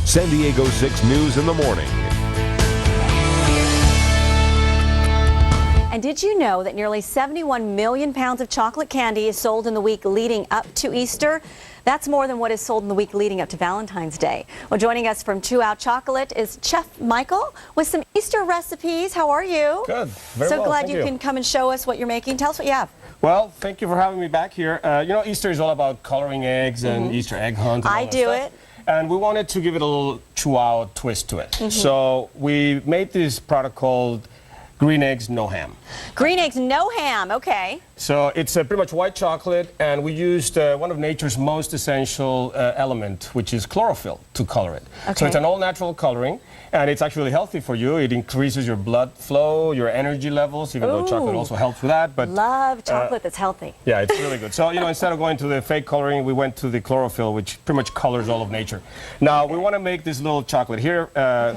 San Diego 6 News in the morning. And did you know that nearly 71 million pounds of chocolate candy is sold in the week leading up to Easter? That's more than what is sold in the week leading up to Valentine's Day. Well, joining us from 2 Chocolate is Chef Michael with some Easter recipes. How are you? Good. Very so well. glad Thank you can come and show us what you're making. Tell us what you have. Well, thank you for having me back here. You know, Easter is all about coloring eggs and Easter egg hunt. And all I that do stuff. it. And we wanted to give it a little chihuahua twist to it. So we made this product called green eggs, no ham. Green eggs, no ham. Okay. So it's pretty much white chocolate, and we used one of nature's most essential element, which is chlorophyll, to color it. Okay. So it's an all-natural coloring, and it's actually healthy for you. It increases your blood flow, your energy levels, even though chocolate also helps with that. But love chocolate that's healthy. yeah, it's really good. So, you know, instead of going to the fake coloring, we went to the chlorophyll, which pretty much colors all of nature. Now, we want to make this little chocolate here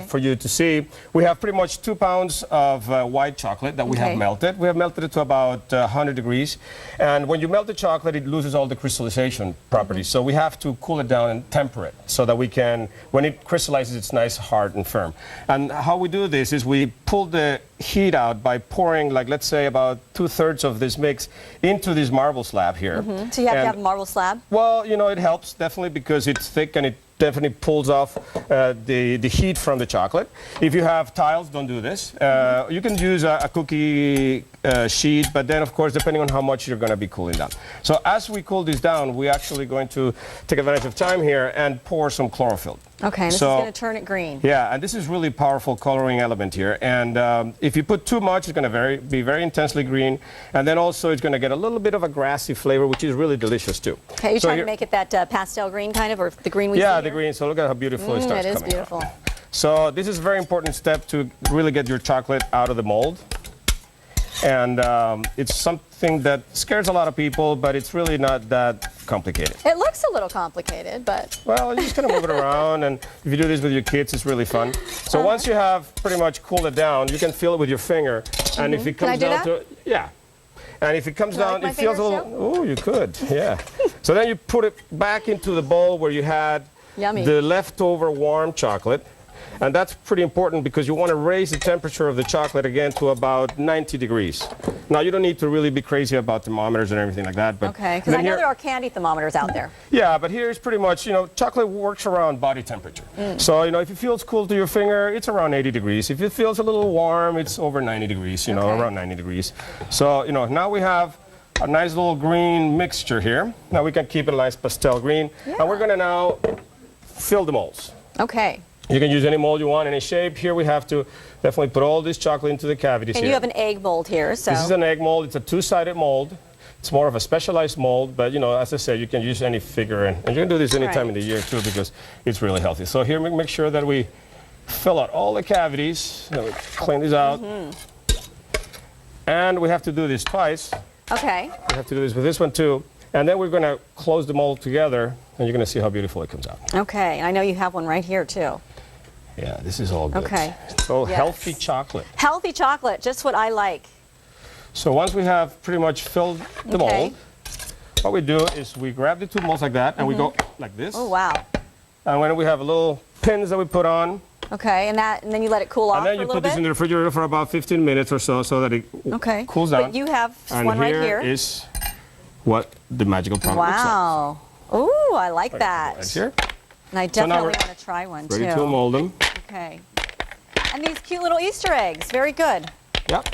for you to see. We have pretty much 2 pounds of white chocolate that we have melted. We have melted it to about 100 degrees. And when you melt the chocolate, it loses all the crystallization properties. So we have to cool it down and temper it so that we can, when it crystallizes, it's nice, hard, and firm. And how we do this is we pull the heat out by pouring, like, let's say about 2/3 of this mix into this marble slab here. So you have to have a marble slab? Well, you know, it helps definitely because it's thick and it definitely pulls off the heat from the chocolate. If you have tiles, don't do this. You can use a cookie sheet, but then, of course, depending on how much you're going to be cooling down. So as we cool this down, we're actually going to take advantage of time here and pour some chlorophyll. Okay, this is going to turn it green. Yeah, and this is really powerful coloring element here. And if you put too much, it's going to be very intensely green. And then also it's going to get a little bit of a grassy flavor, which is really delicious too. Okay, you're trying to make it that pastel green kind of, or the green we see Yeah, here? the green. So look at how beautiful it starts It is coming beautiful. out. So this is a very important step to really get your chocolate out of the mold. And it's something that scares a lot of people, but it's really not that complicated. It looks a little complicated, but... Well, you just kind of move it around, and if you do this with your kids, it's really fun. So once you have pretty much cooled it down, you can feel it with your finger, and if it comes down to... Yeah. And if it comes down, it feels a little... Oh, you could, yeah. So then you put it back into the bowl where you had the leftover warm chocolate. And that's pretty important because you want to raise the temperature of the chocolate again to about 90 degrees. Now, you don't need to really be crazy about thermometers and everything like that. But okay, because I know there are candy thermometers out there. Yeah, but here's pretty much, you know, chocolate works around body temperature. So, you know, if it feels cool to your finger, it's around 80 degrees. If it feels a little warm, it's over 90 degrees, you know, around 90 degrees. So, you know, now we have a nice little green mixture here. Now we can keep it a nice pastel green. And we're going to now fill the molds. Okay. You can use any mold you want, any shape. Here we have to definitely put all this chocolate into the cavities. And you have an egg mold here, so... This is an egg mold. It's a 2-sided mold. It's more of a specialized mold, but, you know, as I said, you can use any figure. And you can do this any time in the year, too, because it's really healthy. So here, make sure that we fill out all the cavities. Then we clean these out. And we have to do this twice. Okay. We have to do this with this one, too. And then we're going to close the mold together, and you're going to see how beautiful it comes out. Okay. And I know you have one right here, too. Yeah, this is all good. Okay. So healthy chocolate. Healthy chocolate, just what I like. So once we have pretty much filled the mold, what we do is we grab the 2 molds like that, and we go like this. Oh, wow. And when we have little pins that we put on. Okay, and then you let it cool off for a little bit? And then you put this in the refrigerator for about 15 minutes or so that it cools down. But you have one right here. And here is what the magical product looks like. Wow. Ooh, I like that. Right here. And I definitely want to try one, too. Ready to mold them. Okay. And these cute little Easter eggs. Very good. Yep.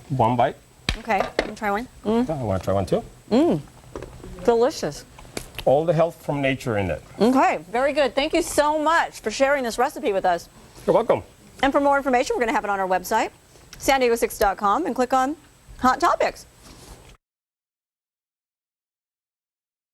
One bite. Okay. Can you try one? I want to try one, too. Delicious. All the health from nature in it. Okay. Very good. Thank you so much for sharing this recipe with us. You're welcome. And for more information, we're going to have it on our website, san diego6.com, and click on Hot Topics.